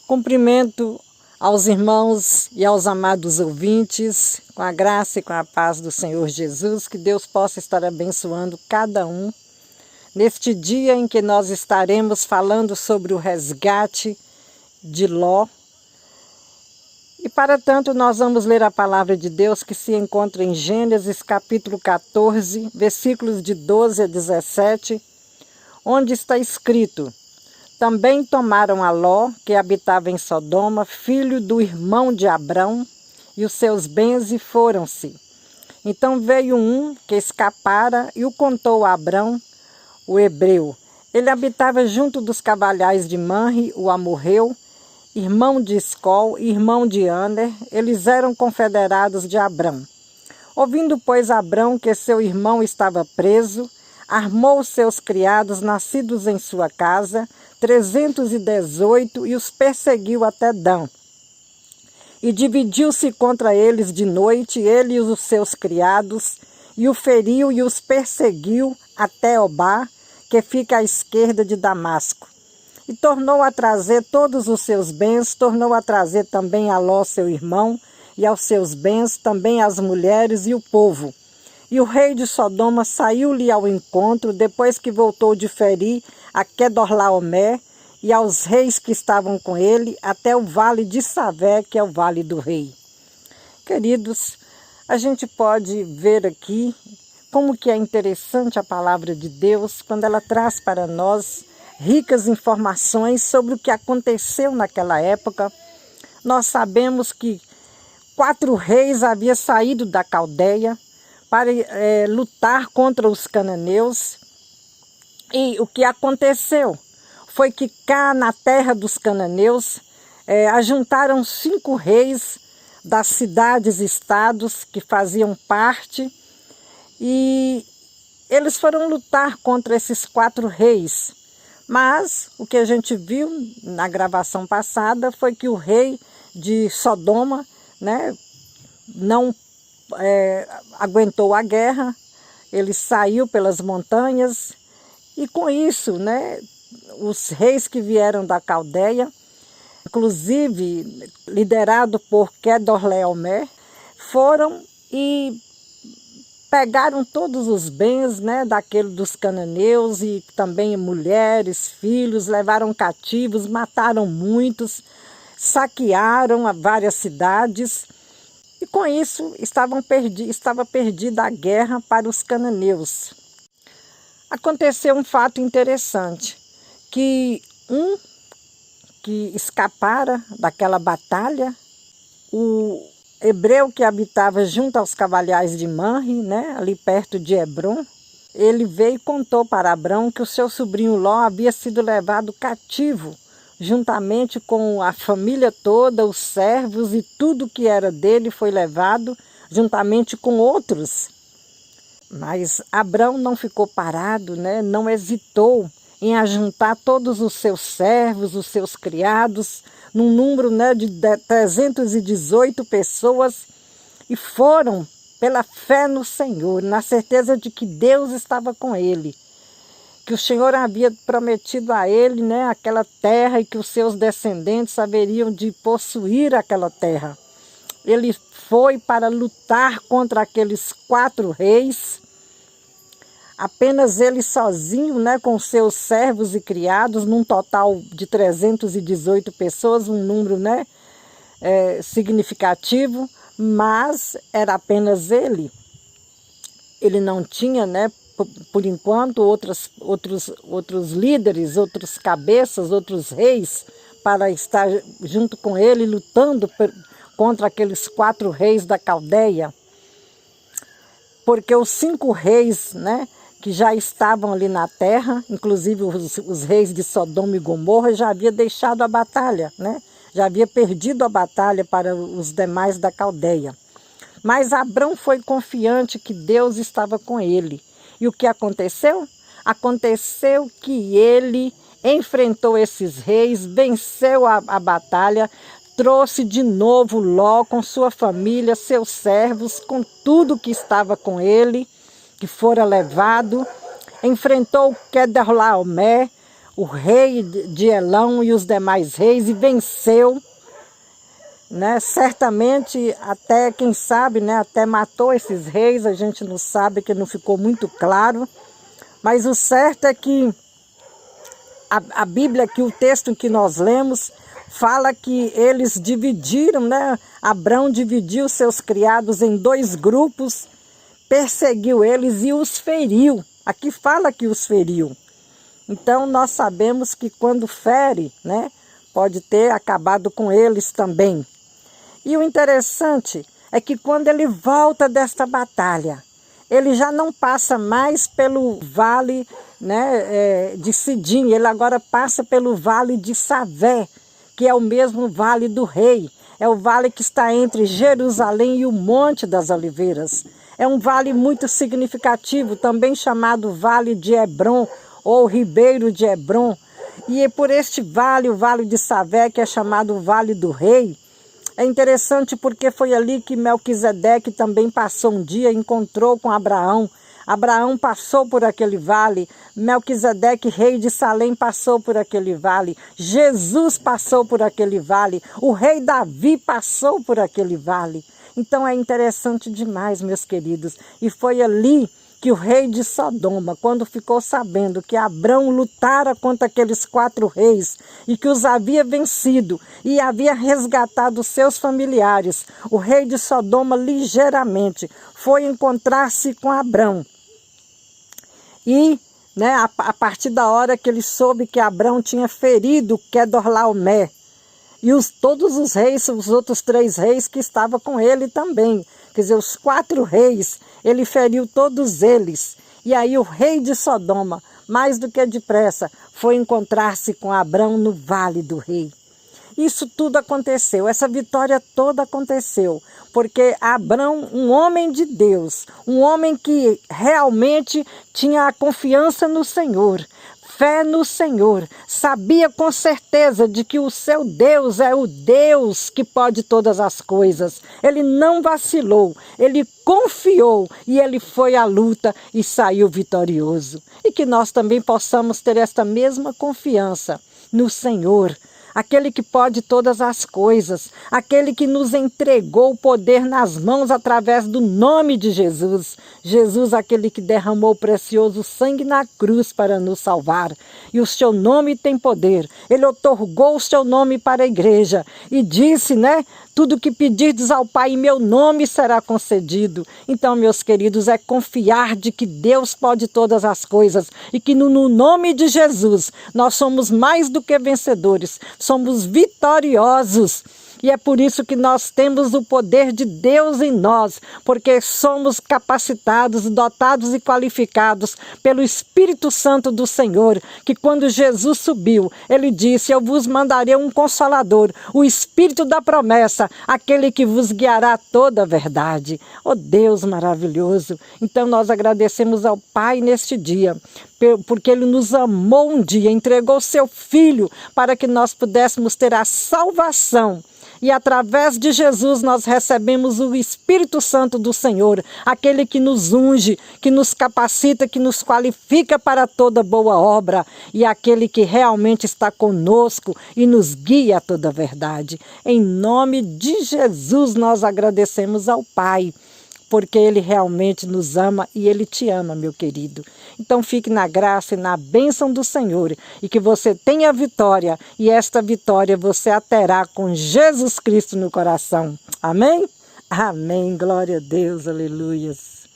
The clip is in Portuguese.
Cumprimento aos irmãos e aos amados ouvintes, com a graça e com a paz do Senhor Jesus, que Deus possa estar abençoando cada um neste dia em que nós estaremos falando sobre o resgate de Ló. E para tanto nós vamos ler a palavra de Deus que se encontra em Gênesis capítulo 14, versículos de 12 a 17, onde está escrito: Também tomaram a Ló, que habitava em Sodoma, filho do irmão de Abrão, e os seus bens, e foram-se. Então veio um que escapara e o contou a Abrão, o hebreu. Ele habitava junto dos cavalhais de Manre, o amorreu, irmão de Escol, irmão de Aner. Eles eram confederados de Abrão. Ouvindo, pois, Abrão que seu irmão estava preso, armou seus criados nascidos em sua casa, 318, e os perseguiu até Dan. E dividiu-se contra eles de noite, ele e os seus criados, e o feriu e os perseguiu até Obá, que fica à esquerda de Damasco. E tornou a trazer todos os seus bens, tornou a trazer também a Ló, seu irmão, e aos seus bens, também as mulheres e o povo. E o rei de Sodoma saiu-lhe ao encontro, depois que voltou de ferir a Quedorlaomer e aos reis que estavam com ele, até o vale de Savé, que é o vale do rei. Queridos, a gente pode ver aqui como que é interessante a palavra de Deus, quando ela traz para nós ricas informações sobre o que aconteceu naquela época. Nós sabemos que 4 reis haviam saído da Caldeia para lutar contra os cananeus. E o que aconteceu foi que cá na terra dos cananeus ajuntaram 5 reis das cidades-estados que faziam parte, e eles foram lutar contra esses 4 reis. Mas o que a gente viu na gravação passada foi que o rei de Sodoma, não aguentou a guerra, ele saiu pelas montanhas, e com isso, os reis que vieram da Caldeia, inclusive liderado por Quedorlaomer, foram e pegaram todos os bens daquele dos cananeus, e também mulheres, filhos, levaram cativos, mataram muitos, saquearam várias cidades. E com isso estava perdida a guerra para os cananeus. Aconteceu um fato interessante, que que escapara daquela batalha, o hebreu que habitava junto aos cavalhais de Manre, ali perto de Hebron, ele veio e contou para Abrão que o seu sobrinho Ló havia sido levado cativo, juntamente com a família toda, os servos e tudo que era dele foi levado, juntamente com outros. Mas Abrão não ficou parado, não hesitou em ajuntar todos os seus servos, os seus criados, num número de 318 pessoas, e foram pela fé no Senhor, na certeza de que Deus estava com ele, que o Senhor havia prometido a ele aquela terra, e que os seus descendentes haveriam de possuir aquela terra. Ele foi para lutar contra aqueles 4 reis, apenas ele sozinho, com seus servos e criados, num total de 318 pessoas, um número significativo, mas era apenas ele. Ele não tinha, por enquanto, outros líderes, outros cabeças, outros reis, para estar junto com ele, lutando contra aqueles 4 reis da Caldeia. Porque os 5 reis, que já estavam ali na terra, inclusive os reis de Sodoma e Gomorra, já haviam deixado a batalha, já havia perdido a batalha para os demais da Caldeia. Mas Abrão foi confiante que Deus estava com ele. E o que aconteceu? Aconteceu que ele enfrentou esses reis, venceu a batalha, trouxe de novo Ló com sua família, seus servos, com tudo que estava com ele, que fora levado, enfrentou Quedorlaomer, o rei de Elão e os demais reis e venceu, né? Certamente até, quem sabe, né, até matou esses reis, a gente não sabe, que não ficou muito claro, mas o certo é que a Bíblia, que o texto que nós lemos, fala que eles dividiram, né? Abrão dividiu seus criados em 2 grupos, perseguiu eles e os feriu. Aqui fala que os feriu. Então nós sabemos que quando fere, né, pode ter acabado com eles também. E o interessante é que quando ele volta desta batalha, ele já não passa mais pelo vale, né, de Sidim, ele agora passa pelo vale de Savé, que é o mesmo vale do rei. É o vale que está entre Jerusalém e o Monte das Oliveiras. É um vale muito significativo, também chamado Vale de Hebron, ou Ribeiro de Hebron. E é por este vale, o Vale de Savé, que é chamado o Vale do Rei. É interessante porque foi ali que Melquisedeque também passou um dia, encontrou com Abraão. Abraão passou por aquele vale, Melquisedeque, rei de Salém, passou por aquele vale, Jesus passou por aquele vale, o rei Davi passou por aquele vale. Então é interessante demais, meus queridos. E foi ali que o rei de Sodoma, quando ficou sabendo que Abrão lutara contra aqueles 4 reis e que os havia vencido e havia resgatado seus familiares, o rei de Sodoma ligeiramente foi encontrar-se com Abrão. E, né, a partir da hora que ele soube que Abrão tinha ferido Quedorlaomer, e todos os reis, os outros 3 reis que estavam com ele também, quer dizer, os 4 reis, ele feriu todos eles. E aí o rei de Sodoma, mais do que depressa, foi encontrar-se com Abrão no Vale do Rei. Isso tudo aconteceu, essa vitória toda aconteceu, porque Abrão, um homem de Deus, um homem que realmente tinha a confiança no Senhor, fé no Senhor, sabia com certeza de que o seu Deus é o Deus que pode todas as coisas. Ele não vacilou, ele confiou e ele foi à luta e saiu vitorioso. E que nós também possamos ter esta mesma confiança no Senhor, aquele que pode todas as coisas, aquele que nos entregou o poder nas mãos através do nome de Jesus. Jesus, aquele que derramou o precioso sangue na cruz para nos salvar. E o seu nome tem poder. Ele outorgou o seu nome para a igreja e disse, né? Tudo que pedirdes ao Pai em meu nome será concedido. Então, meus queridos, é confiar de que Deus pode todas as coisas e que no nome de Jesus nós somos mais do que vencedores, somos vitoriosos. E é por isso que nós temos o poder de Deus em nós, porque somos capacitados, dotados e qualificados pelo Espírito Santo do Senhor, que quando Jesus subiu, ele disse, eu vos mandarei um Consolador, o Espírito da promessa, aquele que vos guiará toda a verdade. Oh Deus maravilhoso! Então nós agradecemos ao Pai neste dia, porque Ele nos amou um dia, entregou seu Filho para que nós pudéssemos ter a salvação. E através de Jesus nós recebemos o Espírito Santo do Senhor, aquele que nos unge, que nos capacita, que nos qualifica para toda boa obra, e aquele que realmente está conosco e nos guia a toda a verdade. Em nome de Jesus nós agradecemos ao Pai, porque Ele realmente nos ama e Ele te ama, meu querido. Então fique na graça e na bênção do Senhor e que você tenha vitória, e esta vitória você a terá com Jesus Cristo no coração. Amém? Amém. Glória a Deus. Aleluias.